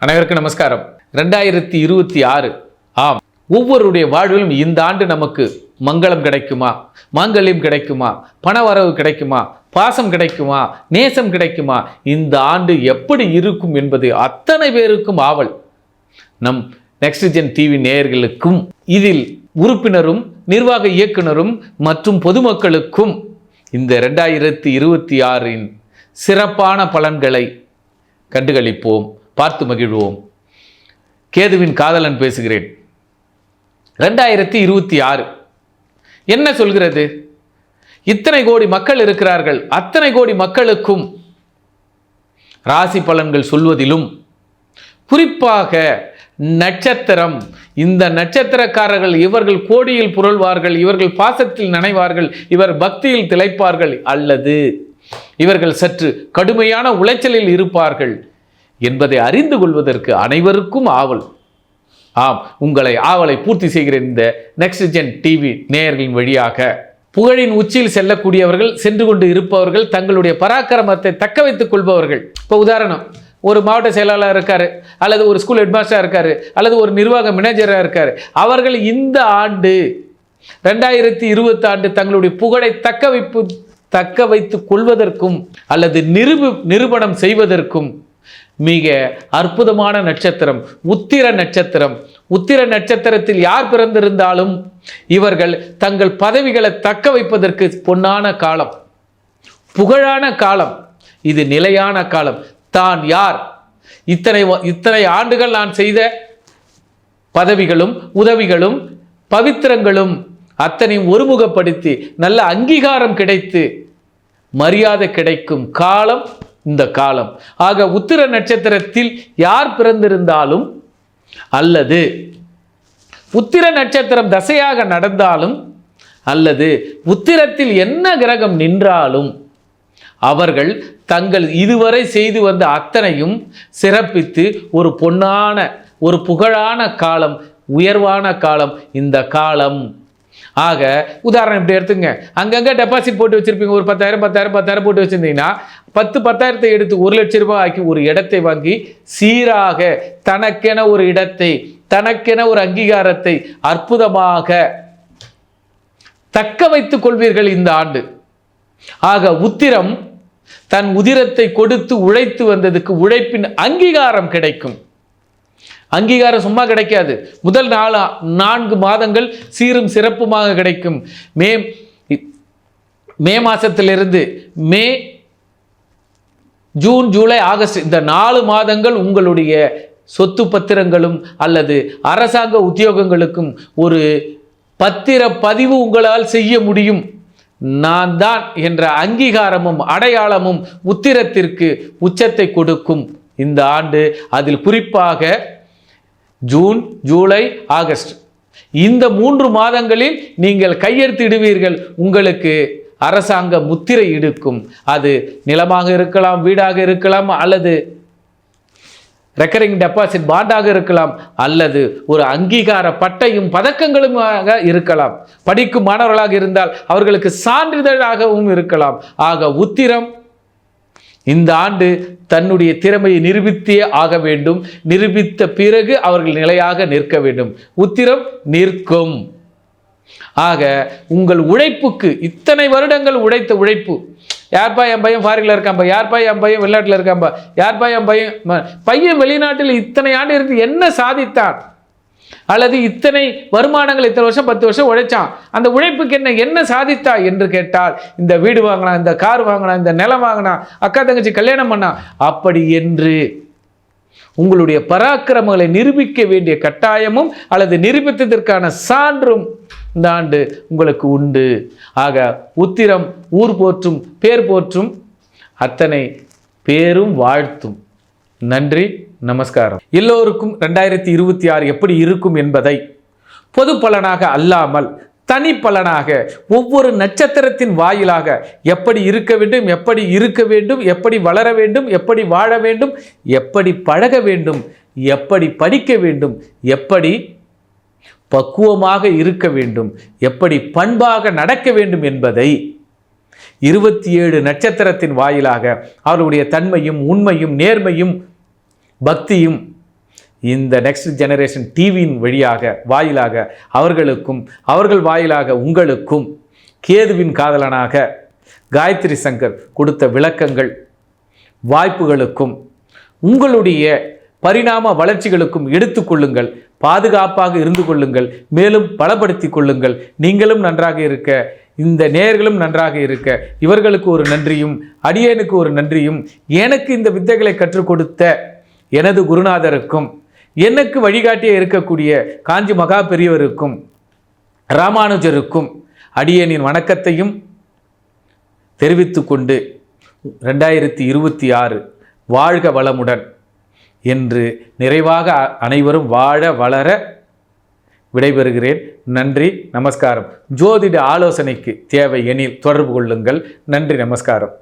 அனைவருக்கும் நமஸ்காரம். 2026 ஆம், ஒவ்வொருடைய வாழ்விலும் இந்த ஆண்டு நமக்கு மங்களம் கிடைக்குமா, மாங்கல்யம் கிடைக்குமா, பணவரவு கிடைக்குமா, பாசம் கிடைக்குமா, நேசம் கிடைக்குமா, இந்த ஆண்டு எப்படி இருக்கும் என்பது அத்தனை பேருக்கும் ஆவல். நம் நெக்ஸ்ட் ஜென் டிவி நேயர்களுக்கும் இதில் உறுப்பினரும் நிர்வாக இயக்குனரும் மற்றும் பொதுமக்களுக்கும் இந்த 2026 சிறப்பான பலன்களை கண்டுகளிப்போம், பார்த்து மகிழ்வோம். கேதுவின் காதலன் பேசுகிறேன். 2026 என்ன சொல்கிறது? இத்தனை கோடி மக்கள் இருக்கிறார்கள். அத்தனை கோடி மக்களுக்கும் ராசி பலன்கள் சொல்வதிலும் குறிப்பாக நட்சத்திரம், இந்த நட்சத்திரக்காரர்கள் இவர்கள் கோடியில் புரள்வார்கள், இவர்கள் பாசத்தில் நனைவார்கள், இவர் பக்தியில் திளைப்பார்கள், அல்லது இவர்கள் சற்று கடுமையான உளைச்சலில் இருப்பார்கள் என்பதை அறிந்து கொள்வதற்கு அனைவருக்கும் ஆவல். ஆம், உங்களை ஆவலை பூர்த்தி செய்கிற இந்த நெக்ஸ்ட் ஜென் டிவி நேயர்களின் வழியாக புகழின் உச்சியில் செல்லக்கூடியவர்கள், சென்று கொண்டு இருப்பவர்கள், தங்களுடைய பராக்கிரமத்தை தக்க வைத்துக் கொள்பவர்கள். இப்போ உதாரணம், ஒரு மாவட்ட செயலாளர் இருக்காரு, அல்லது ஒரு ஸ்கூல் ஹெட்மாஸ்டராக இருக்காரு, அல்லது ஒரு நிர்வாக மேனேஜராக இருக்காரு. அவர்கள் இந்த ஆண்டு 2020 ஆண்டு தங்களுடைய புகழை தக்க வைத்துக் கொள்வதற்கும் அல்லது நிரூபணம் செய்வதற்கும் மிக அற்புதமான நட்சத்திரம் உத்திர நட்சத்திரம். உத்திர நட்சத்திரத்தில் யார் பிறந்திருந்தாலும் இவர்கள் தங்கள் பதவிகளை தக்க வைப்பதற்கு பொன்னான காலம், புகழான காலம், இது நிலையான காலம். தான் யார், இத்தனை ஆண்டுகள் நான் செய்த பதவிகளும் உதவிகளும் பவித்திரங்களும் அத்தனையும் ஒருமுகப்படுத்தி நல்ல அங்கீகாரம் கிடைத்து மரியாதை கிடைக்கும் காலம் இந்த காலம். ஆக உத்திர நட்சத்திரத்தில் யார் பிறந்திருந்தாலும் அல்லது உத்திர நட்சத்திரம் தசையாக நடந்தாலும் அல்லது உத்திரத்தில் என்ன கிரகம் நின்றாலும் அவர்கள் தங்கள் இதுவரை செய்து வந்த அத்தனையும் சிறப்பித்து ஒரு பொன்னான ஒரு புகழான காலம், உயர்வான காலம் இந்த காலம். ஆக உதாரணம் இப்படி எடுத்துங்க, அங்கங்கே டெபாசிட் போட்டு வச்சிருப்பீங்க, ஒரு 10,000 போட்டு வச்சிருந்தீங்கன்னா 10,000 எடுத்து 1 லட்சம் ரூபாய் ஆக்கி ஒரு இடத்தை வாங்கி சீராக தனக்கென ஒரு இடத்தை, தனக்கென ஒரு அங்கீகாரத்தை அற்புதமாக தக்க வைத்துக் கொள்வீர்கள் இந்த ஆண்டு. ஆக உத்திரம் தன் உதிரத்தை கொடுத்து உழைத்து வந்ததுக்கு உழைப்பின் அங்கீகாரம் கிடைக்கும். அங்கீகாரம் சும்மா கிடைக்காது. முதல் 4 மாதங்கள் சீரும் சிறப்புமாக கிடைக்கும். மே மாசத்திலிருந்து மே, ஜூன், ஜூலை, ஆகஸ்ட் இந்த 4 மாதங்கள் உங்களுடைய சொத்து பத்திரங்களும் அல்லது அரசாங்க உத்தியோகங்களுக்கும் ஒரு பத்திர பதிவு உங்களால் செய்ய முடியும். நான் தான் என்ற அங்கீகாரமும் அடையாளமும் உத்திரத்திற்கு உச்சத்தை கொடுக்கும் இந்த ஆண்டு. அதில் குறிப்பாக ஜூன், ஜூலை, ஆகஸ்ட் இந்த 3 மாதங்களில் நீங்கள் கையெழுத்திடுவீர்கள். உங்களுக்கு அரசாங்க முத்திரை இடுக்கும். அது நிலமாக இருக்கலாம், வீடாக இருக்கலாம், அல்லது ரெக்கரிங் டெபாசிட் பாண்டாக இருக்கலாம், அல்லது ஒரு அங்கீகார பட்டையும் பதக்கங்களுமாக இருக்கலாம். படிக்கும் மாணவர்களாக இருந்தால் அவர்களுக்கு சான்றிதழாகவும் இருக்கலாம். ஆக உத்திரம் இந்த ஆண்டு தன்னுடைய திறமையை நிரூபித்தே ஆக வேண்டும். நிரூபித்த பிறகு அவர்கள் நிலையாக நிற்க வேண்டும். உத்திரம் நிற்கும். ஆக உங்கள் உழைப்புக்கு, இத்தனை வருடங்கள் உழைத்த உழைப்பு, யார்ப்பா என் பையன் ஃபாரின்ல இருக்கான்பா, யார்ப்பா என் பையன் வெளிநாட்டில் இருக்கான்பா, யார்ப்பா என் பையன் வெளிநாட்டில் இத்தனை ஆண்டு இருந்து என்ன சாதித்தான், அல்லது இத்தனை வருமானங்கள் இத்தனை வருஷம் 10 வருஷம் உழைச்சான், அந்த உழைப்புக்கு என்ன சாதித்தா என்று கேட்டால், இந்த வீடு வாங்கினா, இந்த கார் வாங்கினா, இந்த நிலம் வாங்கினா, அக்கா தங்கச்சி கல்யாணம் பண்ணா, அப்படி என்று உங்களுடைய பராக்கிரமங்களை நிரூபிக்க வேண்டிய கட்டாயமும் அல்லது நிரூபித்ததற்கான சான்றும் இந்த ஆண்டு உங்களுக்கு உண்டு. ஆக உத்திரம் ஊர் போற்றும், பேர் போற்றும், அத்தனை பேரும் வாழ்த்தும். நன்றி, நமஸ்காரம். எல்லோருக்கும் 2026 எப்படி இருக்கும் என்பதை பொது பலனாக அல்லாமல் தனி பலனாக ஒவ்வொரு நட்சத்திரத்தின் வாயிலாக எப்படி இருக்க வேண்டும், எப்படி இருக்க வேண்டும், எப்படி வளர வேண்டும், எப்படி வாழ வேண்டும், எப்படி பழக வேண்டும், எப்படி படிக்க வேண்டும், எப்படி பக்குவமாக இருக்க வேண்டும், எப்படி பண்பாக நடக்க வேண்டும் என்பதை 27 நட்சத்திரத்தின் வாயிலாக அவருடைய தன்மையும் உண்மையும் நேர்மையும் பக்தியும் இந்த நெக்ஸ்ட் ஜெனரேஷன் டிவியின் வாயிலாக அவர்களுக்கும் அவர்கள் வாயிலாக உங்களுக்கும் கேதுவின் காதலனாக காயத்ரி சங்கர் கொடுத்த விளக்கங்கள் வாய்ப்புகளுக்கும் உங்களுடைய பரிணாம வளர்ச்சிகளுக்கும் எடுத்துக்கொள்ளுங்கள். பாதுகாப்பாக இருந்து கொள்ளுங்கள். மேலும் பலப்படுத்தி கொள்ளுங்கள். நீங்களும் நன்றாக இருக்க, இந்த நேயர்களும் நன்றாக இருக்க, இவர்களுக்கு ஒரு நன்றியும் அடியேனுக்கு ஒரு நன்றியும், எனக்கு இந்த வித்தைகளை கற்றுக் கொடுத்த எனது குருநாதருக்கும், எனக்கு வழிகாட்டியே இருக்கக்கூடிய காஞ்சி மகா பெரியவருக்கும் ராமானுஜருக்கும் அடியேனின் வணக்கத்தையும் தெரிவித்து கொண்டு 2026 வாழ்க வளமுடன் என்று நிறைவாக அனைவரும் வாழ வளர விடைபெறுகிறேன். நன்றி, நமஸ்காரம். ஜோதிட ஆலோசனைக்கு தேவை எனில் தொடர்பு கொள்ளுங்கள். நன்றி, நமஸ்காரம்.